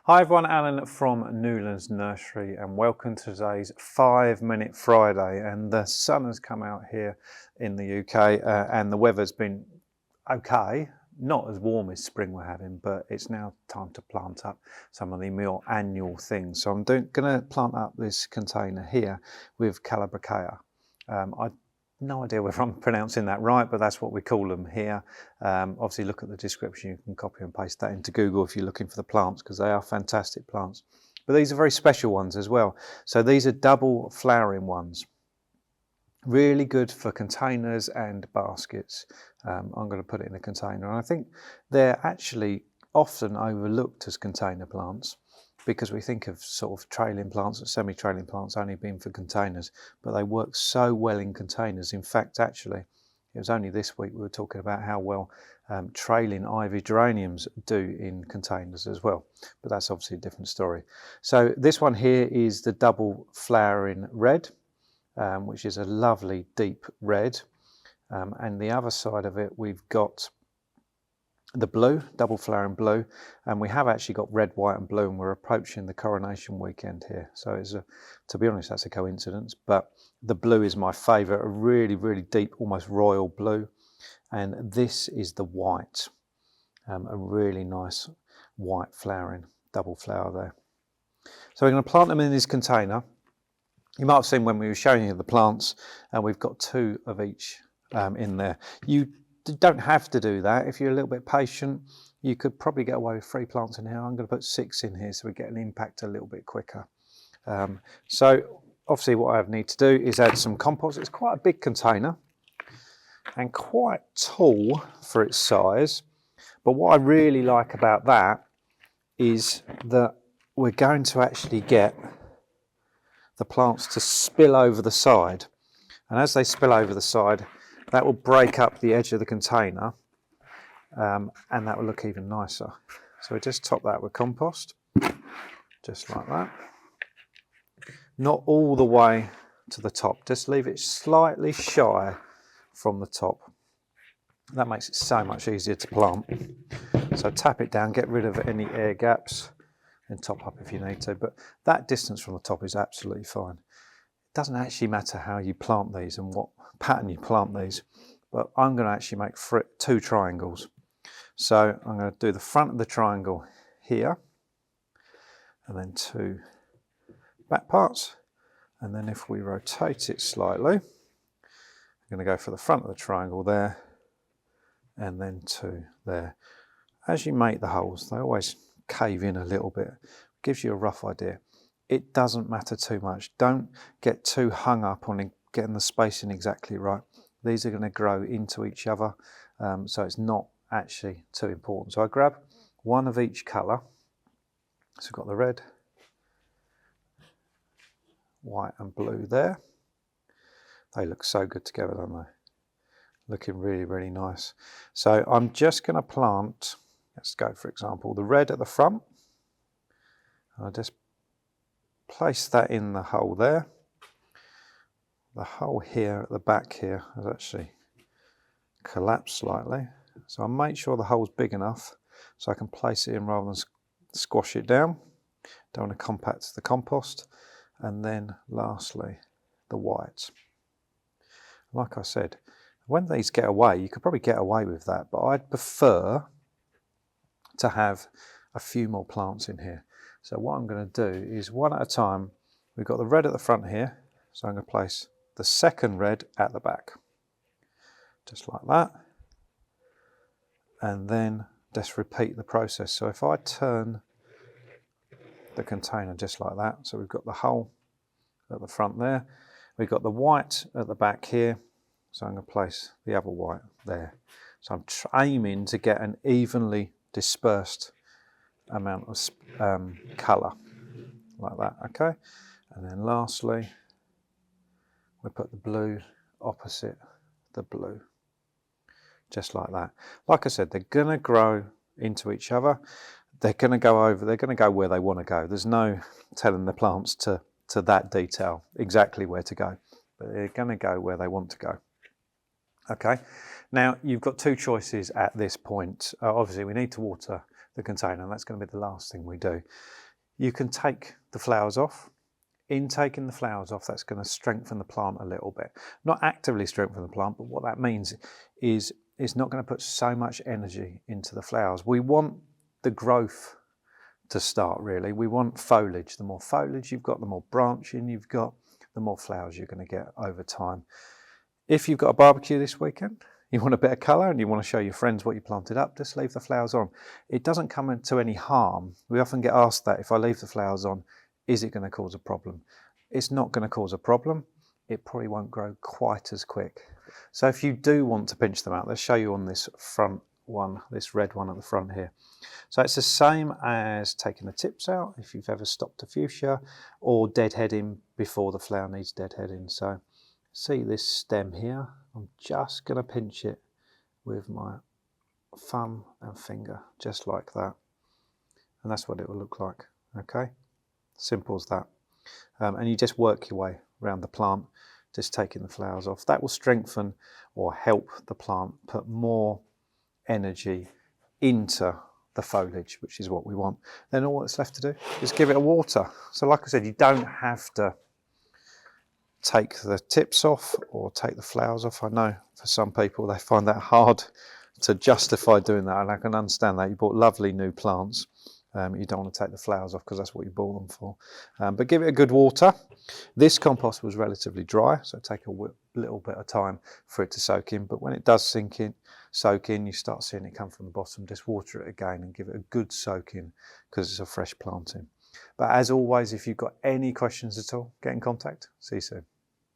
Hi everyone, Alan from Newlands Nursery and welcome to today's 5-minute Friday. And the sun has come out here in the UK and the weather's been okay, not as warm as spring we're having, but it's now time to plant up some of the more annual things. So I'm going to plant up this container here with Calibrachoa. No idea whether I'm pronouncing that right, but that's what we call them here. Obviously look at the description, you can copy and paste that into Google if you're looking for the plants, because they are fantastic plants. But these are very special ones as well. So these are double flowering ones. Really good for containers and baskets. I'm going to put it in a container, and I think they're actually often overlooked as container plants, because we think of sort of trailing plants or semi-trailing plants only being for containers, but they work so well in containers. In fact, actually, it was only this week we were talking about how well trailing ivy geraniums do in containers as well, but that's obviously a different story. So this one here is the double flowering red, which is a lovely deep red, and the other side of it we've got the blue, double flowering blue, and we have actually got red, white and blue, and we're approaching the coronation weekend here. So it's to be honest, that's a coincidence, but the blue is my favourite, a really, really deep, almost royal blue. And this is the white, a really nice white flowering, double flower there. So we're going to plant them in this container. You might have seen when we were showing you the plants, and we've got 2 of each in there. You don't have to do that. If you're a little bit patient, you could probably get away with 3 plants in here. I'm going to put 6 in here so we get an impact a little bit quicker. So obviously what I need to do is add some compost. It's quite a big container and quite tall for its size. But what I really like about that is that we're going to actually get the plants to spill over the side. And as they spill over the side, that will break up the edge of the container, and that will look even nicer. So we just top that with compost, just like that. Not all the way to the top, just leave it slightly shy from the top. That makes it so much easier to plant. So tap it down, get rid of any air gaps, and top up if you need to. But that distance from the top is absolutely fine. It doesn't actually matter how you plant these and what pattern you plant these, but I'm going to actually make 2 triangles. So I'm going to do the front of the triangle here, and then 2 back parts, and then if we rotate it slightly, I'm going to go for the front of the triangle there, and then 2 there. As you make the holes, they always cave in a little bit. It gives you a rough idea. It doesn't matter too much. Don't get too hung up on getting the spacing exactly right. These are going to grow into each other, so it's not actually too important. So I grab 1 of each colour. So we've got the red, white and blue there. They look so good together, don't they? Looking really, really nice. So I'm just going to plant, let's go for example, the red at the front. I'll just place that in the hole there. The hole here at the back here has actually collapsed slightly. So I'll make sure the hole's big enough so I can place it in rather than squash it down. Don't want to compact the compost. And then lastly, the white. Like I said, when these get away, you could probably get away with that, but I'd prefer to have a few more plants in here. So what I'm going to do is 1 at a time. We've got the red at the front here, so I'm going to place the second red at the back, just like that, and then just repeat the process. So if I turn the container just like that, so we've got the hole at the front there, we've got the white at the back here, so I'm going to place the other white there. So I'm aiming to get an evenly dispersed amount of colour like that, okay? And then lastly, we put the blue opposite the blue, just like that. Like I said, they're going to grow into each other. They're going to go over, they're going to go where they want to go. There's no telling the plants to that detail exactly where to go, but they're going to go where they want to go. Okay, now you've got two choices at this point. Obviously we need to water the container, and that's going to be the last thing we do. You can take the flowers off. In taking the flowers off, that's going to strengthen the plant a little bit. Not actively strengthen the plant, but what that means is it's not going to put so much energy into the flowers. We want the growth to start, really. We want foliage. The more foliage you've got, the more branching you've got, the more flowers you're going to get over time. If you've got a barbecue this weekend, you want a bit of colour and you want to show your friends what you planted up, just leave the flowers on. It doesn't come into any harm. We often get asked that, if I leave the flowers on, is it going to cause a problem? It's not going to cause a problem. It probably won't grow quite as quick. So if you do want to pinch them out, let's show you on this front one, this red one at the front here. So it's the same as taking the tips out, if you've ever stopped a fuchsia, or deadheading before the flower needs deadheading. So see this stem here, I'm just going to pinch it with my thumb and finger, just like that. And that's what it will look like, okay? Simple as that. And you just work your way around the plant, just taking the flowers off. That will strengthen or help the plant put more energy into the foliage, which is what we want. Then all that's left to do is give it a water. So like I said, you don't have to take the tips off or take the flowers off. I know for some people they find that hard to justify doing that, and I can understand that. You bought lovely new plants, you don't want to take the flowers off because that's what you bought them for. But give it a good water. This compost was relatively dry, so take a little bit of time for it to soak in, but when it does soak in, you start seeing it come from the bottom. Just water it again and give it a good soak in because it's a fresh planting. But as always, if you've got any questions at all, get in contact. See you soon.